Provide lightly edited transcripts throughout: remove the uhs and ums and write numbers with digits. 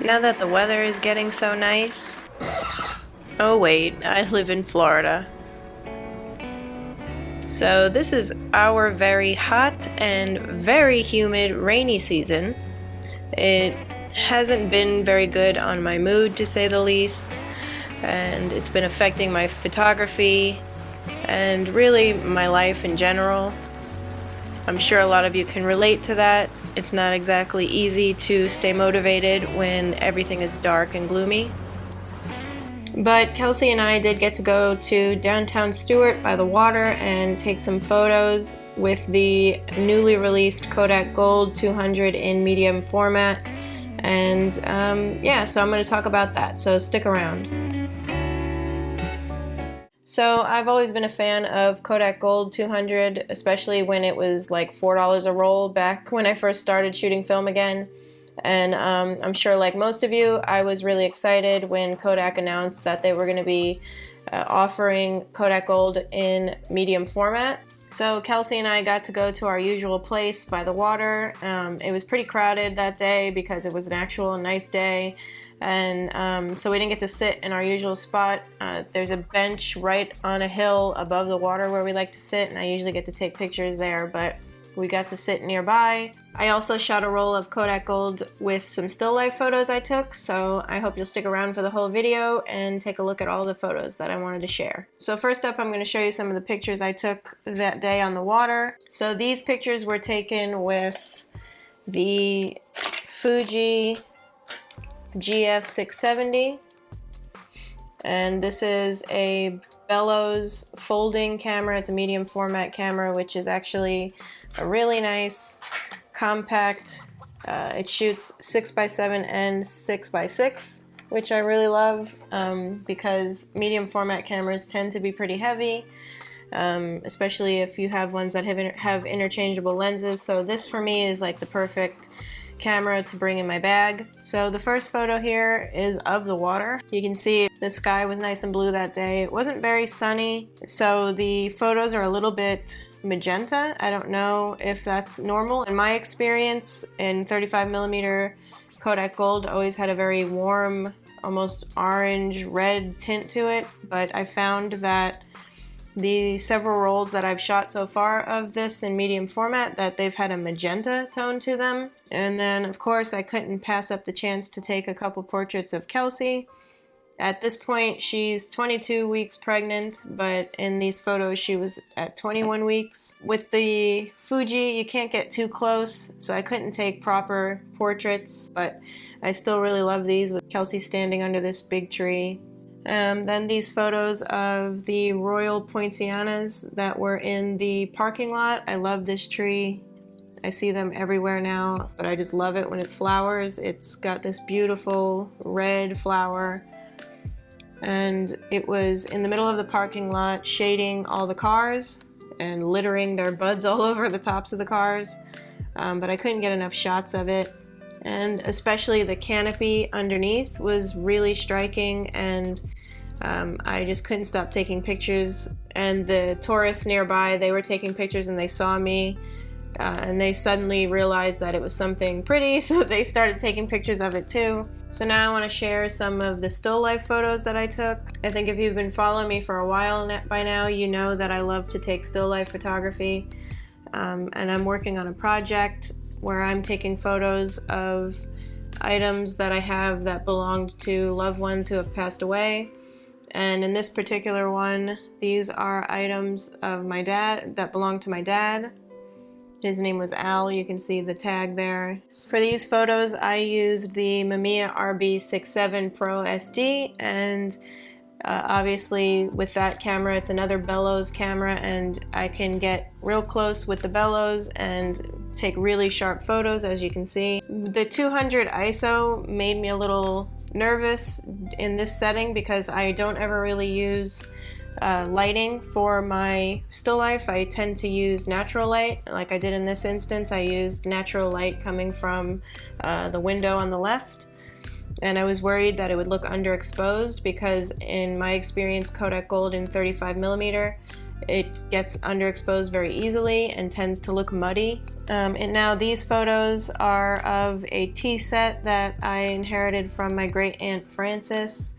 Now that the weather is getting so nice... Oh wait, I live in Florida. So this is our very hot and very humid rainy season. It hasn't been very good on my mood, to say the least, and it's been affecting my photography and really my life in general. I'm sure a lot of you can relate to that. It's not exactly easy to stay motivated when everything is dark and gloomy. But Kelsey and I did get to go to downtown Stuart by the water and take some photos with the newly released Kodak Gold 200 in medium format. And yeah, so I'm going to talk about that, so stick around. So I've always been a fan of Kodak Gold 200, especially when it was like $4 a roll back when I first started shooting film again. And I'm sure, like most of you, I was really excited when Kodak announced that they were going to be offering Kodak Gold in medium format. So Kelsey and I got to go to our usual place by the water. It was pretty crowded that day because it was an actual nice day. And so we didn't get to sit in our usual spot. There's a bench right on a hill above the water where we like to sit, and I usually get to take pictures there, but we got to sit nearby. I also shot a roll of Kodak Gold with some still life photos I took, so I hope you'll stick around for the whole video and take a look at all the photos that I wanted to share. So first up, I'm going to show you some of the pictures I took that day on the water. So these pictures were taken with the Fuji GF670, and this is a bellows folding camera. It's a medium format camera, which is actually a really nice compact. It shoots 6x7 and 6x6, which I really love because medium format cameras tend to be pretty heavy, especially if you have ones that have interchangeable lenses. So this for me is like the perfect camera to bring in my bag. So the first photo here is of the water. You can see the sky was nice and blue that day. It wasn't very sunny, so the photos are a little bit magenta. I don't know if that's normal. In my experience, in 35mm Kodak Gold always had a very warm, almost orange red tint to it, but I found that the several rolls that I've shot so far of this in medium format, that they've had a magenta tone to them. And then of course I couldn't pass up the chance to take a couple portraits of Kelsey. At this point she's 22 weeks pregnant, but in these photos she was at 21 weeks. With the Fuji you can't get too close, so I couldn't take proper portraits, but I still really love these with Kelsey standing under this big tree. Then these photos of the royal poincianas that were in the parking lot. I love this tree. I see them everywhere now, but I just love it when it flowers. It's got this beautiful red flower, and it was in the middle of the parking lot, shading all the cars and littering their buds all over the tops of the cars, but I couldn't get enough shots of it. And especially the canopy underneath was really striking, and I just couldn't stop taking pictures. And the tourists nearby, they were taking pictures and they saw me, and they suddenly realized that it was something pretty, so they started taking pictures of it too. So now I want to share some of the still life photos that I took. I think if you've been following me for a while by now, you know that I love to take still life photography, and I'm working on a project where I'm taking photos of items that I have that belonged to loved ones who have passed away. And in this particular one, these are items of my dad that belonged to my dad. His name was Al. You can see the tag there. For these photos, I used the Mamiya RB67 Pro SD, and obviously with that camera, it's another bellows camera, and I can get real close with the bellows and take really sharp photos, as you can see. The 200 ISO made me a little nervous in this setting because I don't ever really use lighting for my still life. I tend to use natural light, like I did in this instance. I used natural light coming from the window on the left, and I was worried that it would look underexposed because in my experience, Kodak Gold in 35mm it gets underexposed very easily and tends to look muddy. And now these photos are of a tea set that I inherited from my great aunt Frances.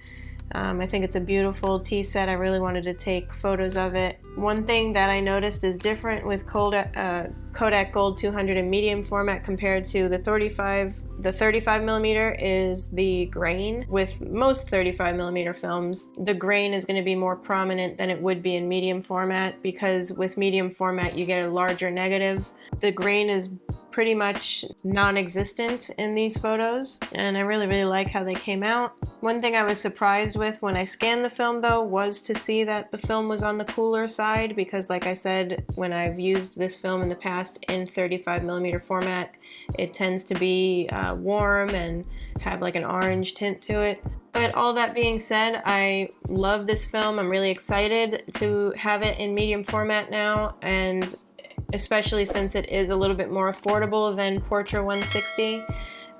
I think it's a beautiful tea set. I really wanted to take photos of it. One thing that I noticed is different with Kodak Gold 200 in medium format compared to the 35mm is the grain. With most 35mm films, the grain is going to be more prominent than it would be in medium format, because with medium format you get a larger negative. The grain is pretty much non-existent in these photos, and I really like how they came out. One thing I was surprised with when I scanned the film though was to see that the film was on the cooler side, because like I said, when I've used this film in the past in 35mm format, it tends to be warm and have like an orange tint to it. But all that being said, I love this film. I'm really excited to have it in medium format now, and especially since it is a little bit more affordable than Portra 160.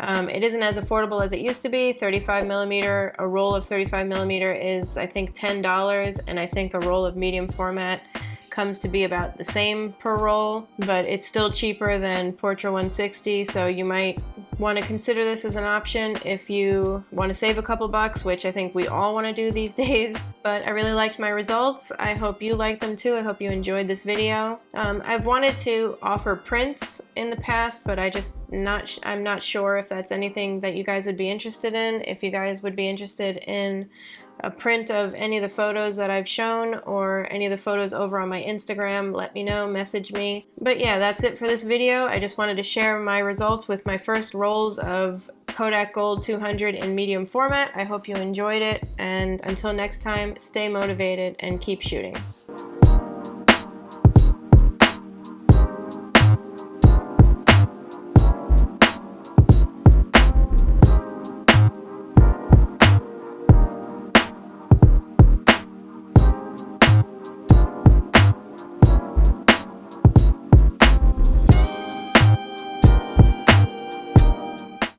It isn't as affordable as it used to be. 35mm, a roll of 35mm is I think $10, and I think a roll of medium format comes to be about the same per roll, but it's still cheaper than Portra 160, so you might want to consider this as an option if you want to save a couple bucks, which I think we all want to do these days. But I really liked my results. I hope you liked them too. I hope you enjoyed this video. I've wanted to offer prints in the past, but I'm not sure if that's anything that you guys would be interested in. If you guys would be interested in a print of any of the photos that I've shown, or any of the photos over on my Instagram, let me know, message me. But yeah, that's it for this video. I just wanted to share my results with my first rolls of Kodak Gold 200 in medium format. I hope you enjoyed it, and until next time, stay motivated and keep shooting.